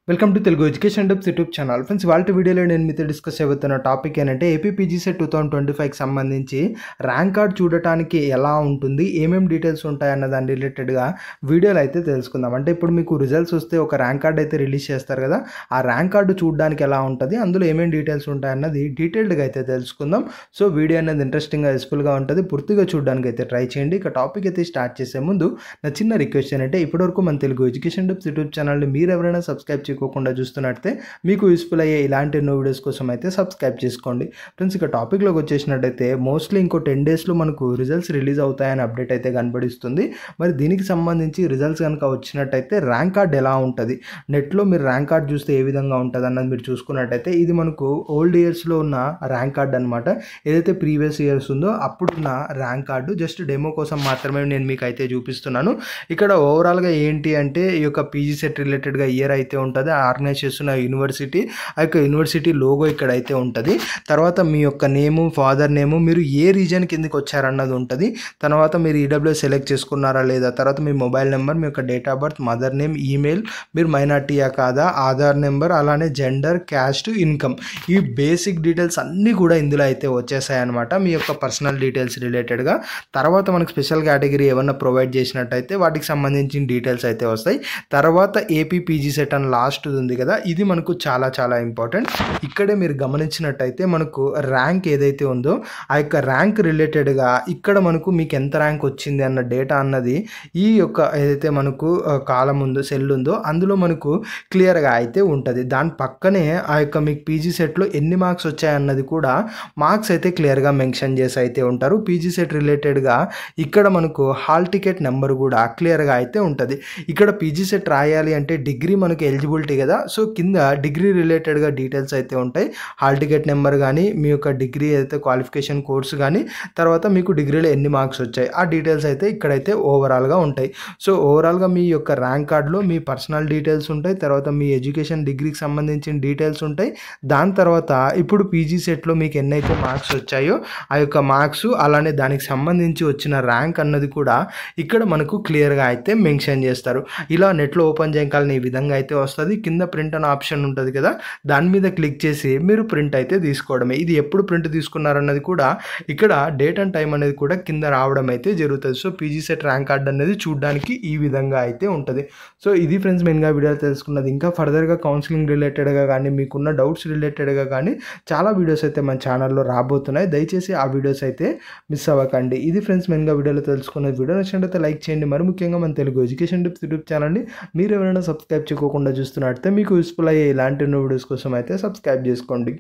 Welcome to Telugu education tips YouTube channel. Friends, వాళ్ళ వీడియోలో నేను మీతో డిస్కస్ చేయబోతున్న టాపిక్ ఏంటంటే ఏపీ పీజీసెట్ 2025కి సంబంధించి ర్యాంక్ కార్డ్ చూడటానికి ఎలా ఉంటుంది, ఏమేమి డీటెయిల్స్ ఉంటాయన్న దాని రిలేటెడ్గా వీడియోలో అయితే తెలుసుకుందాం. అంటే ఇప్పుడు మీకు రిజల్ట్స్ వస్తే ఒక ర్యాంక్ కార్డ్ అయితే రిలీజ్ చేస్తారు కదా, ఆ ర్యాంక్ కార్డు చూడడానికి ఎలా ఉంటుంది, అందులో ఏమేమి డీటెయిల్స్ ఉంటాయన్నది డీటెయిల్డ్గా అయితే తెలుసుకుందాం. సో వీడియో అనేది ఇంట్రెస్టింగ్గా యూస్ఫుల్గా ఉంటుంది, పూర్తిగా చూడడానికి అయితే ట్రై చేయండి. ఇక టాపిక్ అయితే స్టార్ట్ చేసే ముందు నా చిన్న రిక్వెస్ట్ ఏంటంటే ఇప్పటివరకు మన తెలుగు ఎడ్యుకేషన్ టిప్స్ యూట్యూబ్ ఛానల్ని మీరు ఎవరైనా సబ్స్క్రైబ్ చేయకుండా చూస్తున్నట్టే మీకు యూస్ఫుల్ అయ్యే ఇలాంటి ఎన్నో వీడియోస్ కోసం అయితే సబ్స్క్రైబ్ చేసుకోండి. ఫ్రెండ్స్, ఇక టాపిక్లోకి వచ్చేసినట్టయితే మోస్ట్లీ ఇంకో 10 డేస్లో మనకు రిజల్ట్స్ రిలీజ్ అవుతాయని అప్డేట్ అయితే కనబడిస్తుంది. మరి దీనికి సంబంధించి రిజల్ట్స్ కనుక వచ్చినట్టయితే ర్యాంక్ కార్డ్ ఎలా ఉంటుంది, నెట్లో మీరు ర్యాంక్ కార్డ్ చూస్తే ఏ విధంగా ఉంటుంది అన్నది మీరు చూసుకున్నట్టయితే ఇది మనకు ఓల్డ్ ఇయర్స్లో ఉన్న ర్యాంక్ కార్డ్ అనమాట. ఏదైతే ప్రీవియస్ ఇయర్స్ ఉందో అప్పుడున్న ర్యాంక్ కార్డు జస్ట్ డెమో కోసం మాత్రమే నేను మీకు అయితే చూపిస్తున్నాను. ఇక్కడ ఓవరాల్గా ఏంటి అంటే ఈ యొక్క పీజీ సెట్ రిలేటెడ్గా ఇయర్ అయితే ఉంటుంది, ఆర్గనైజ్ చేస్తున్న యూనివర్సిటీ, ఆ యొక్క యూనివర్సిటీ లోగో ఇక్కడ అయితే ఉంటుంది. తర్వాత మీ యొక్క నేము, ఫాదర్ నేము, మీరు ఏ రీజన్ కిందకి వచ్చారన్నది ఉంటుంది. తర్వాత మీరు ఈడబ్ల్యూఎస్ సెలెక్ట్ చేసుకున్నారా లేదా, తర్వాత మీ మొబైల్ నెంబర్, మీ యొక్క date of birth, mother name, email, మీరు మైనార్టీయా కాదా, ఆధార్ నెంబర్, అలానే జెండర్, క్యాస్ట్, ఇన్కమ్, ఈ బేసిక్ డీటెయిల్స్ అన్నీ కూడా ఇందులో అయితే వచ్చేసాయి అనమాట, మీ యొక్క పర్సనల్ డీటెయిల్స్ రిలేటెడ్గా. తర్వాత మనకు స్పెషల్ కేటగిరీ ఏమన్నా ప్రొవైడ్ చేసినట్టయితే వాటికి సంబంధించిన డీటెయిల్స్ అయితే వస్తాయి. తర్వాత ఏపీ పీజీ సెట్ అని లాస్ట్ ఉంది కదా, ఇది మనకు చాలా చాలా ఇంపార్టెంట్. ఇక్కడే మీరు గమనించినట్టయితే మనకు ర్యాంక్ ఏదైతే ఉందో ఆ యొక్క ర్యాంక్ రిలేటెడ్గా ఇక్కడ మనకు మీకు ఎంత ర్యాంక్ వచ్చింది అన్న డేటా అన్నది ఈ యొక్క ఏదైతే మనకు కాలం ఉందో, సెల్ ఉందో అందులో మనకు క్లియర్గా అయితే ఉంటుంది. దాని పక్కనే ఆ యొక్క మీకు పీజీ సెట్లో ఎన్ని మార్క్స్ వచ్చాయన్నది కూడా మార్క్స్ అయితే క్లియర్గా మెన్షన్ చేసి అయితే ఉంటారు. పీజీ సెట్ రిలేటెడ్గా ఇక్కడ మనకు హాల్ టికెట్ నెంబర్ కూడా క్లియర్గా అయితే ఉంటుంది. ఇక్కడ పీజీ సెట్ రాయాలి అంటే డిగ్రీ మనకు ఎలిజిబిలిటీ కదా, సో కింద డిగ్రీ రిలేటెడ్గా డీటెయిల్స్ అయితే ఉంటాయి. హాల్ టికెట్ నెంబర్ కానీ, మీ యొక్క డిగ్రీ అయితే క్వాలిఫికేషన్ కోర్సు కానీ, తర్వాత మీకు డిగ్రీలో ఎన్ని మార్క్స్ వచ్చాయి ఆ డీటెయిల్స్ అయితే ఇక్కడైతే ఓవరాల్గా ఉంటాయి. సో ఓవరాల్గా మీ యొక్క ర్యాంక్ కార్డులో మీ పర్సనల్ డీటెయిల్స్ ఉంటాయి, తర్వాత మీ ఎడ్యుకేషన్ డిగ్రీకి సంబంధించిన డీటెయిల్స్ ఉంటాయి. దాని తర్వాత ఇప్పుడు పీజీ సెట్లో మీకు ఎన్నైతే మార్క్స్ వచ్చాయో ఆ యొక్క మార్క్స్, అలానే దానికి సంబంధించి వచ్చిన ర్యాంక్ అన్నది కూడా ఇక్కడ మనకు క్లియర్గా అయితే మెన్షన్ చేస్తారు. ఇలా నెట్లో ఓపెన్ చేయగలని ఈ విధంగా అయితే వస్తుంది. కింద ప్రింట్ అనే ఆప్షన్ ఉంటుంది కదా, దాని మీద క్లిక్ చేసి మీరు ప్రింట్ అయితే తీసుకోవడమే. ఇది ఎప్పుడు ప్రింట్ తీసుకున్నారన్నది కూడా ఇక్కడ డేట్ అండ్ టైం అనేది కూడా కింద రావడం అయితే జరుగుతుంది. So PG set rank card అనేది చూడడానికి ఈ విధంగా అయితే ఉంటుంది. సో ఇది ఫ్రెండ్స్ మెయిన్గా వీడియోలో తెలుసుకున్నది. ఇంకా ఫర్దర్గా కౌన్సిలింగ్ రిలేటెడ్గా కానీ, మీకున్న డౌట్స్ రిలేటెడ్గా కానీ చాలా వీడియోస్ అయితే మన ఛానల్లో రాబోతున్నాయి. దయచేసి ఆ వీడియోస్ అయితే మిస్ అవ్వకండి. ఇది ఫ్రెండ్స్ మెయిన్గా వీడియోలో తెలుసుకున్నది. వీడియో నచ్చినట్లయితే లైక్ చేయండి. మరి ముఖ్యంగా మన తెలుగు ఎడ్యుకేషన్ టిప్స్ యూట్యూబ్ ఛానల్ని మీరు ఎవరైనా సబ్స్క్రైబ్ చేసుకోకుండా చూస్తున్నట్లయితే మీకు యూస్ఫుల్ అయ్యే ఇలాంటి వీడియోస్ కోసం అయితే సబ్స్క్రైబ్ చేసుకోండి.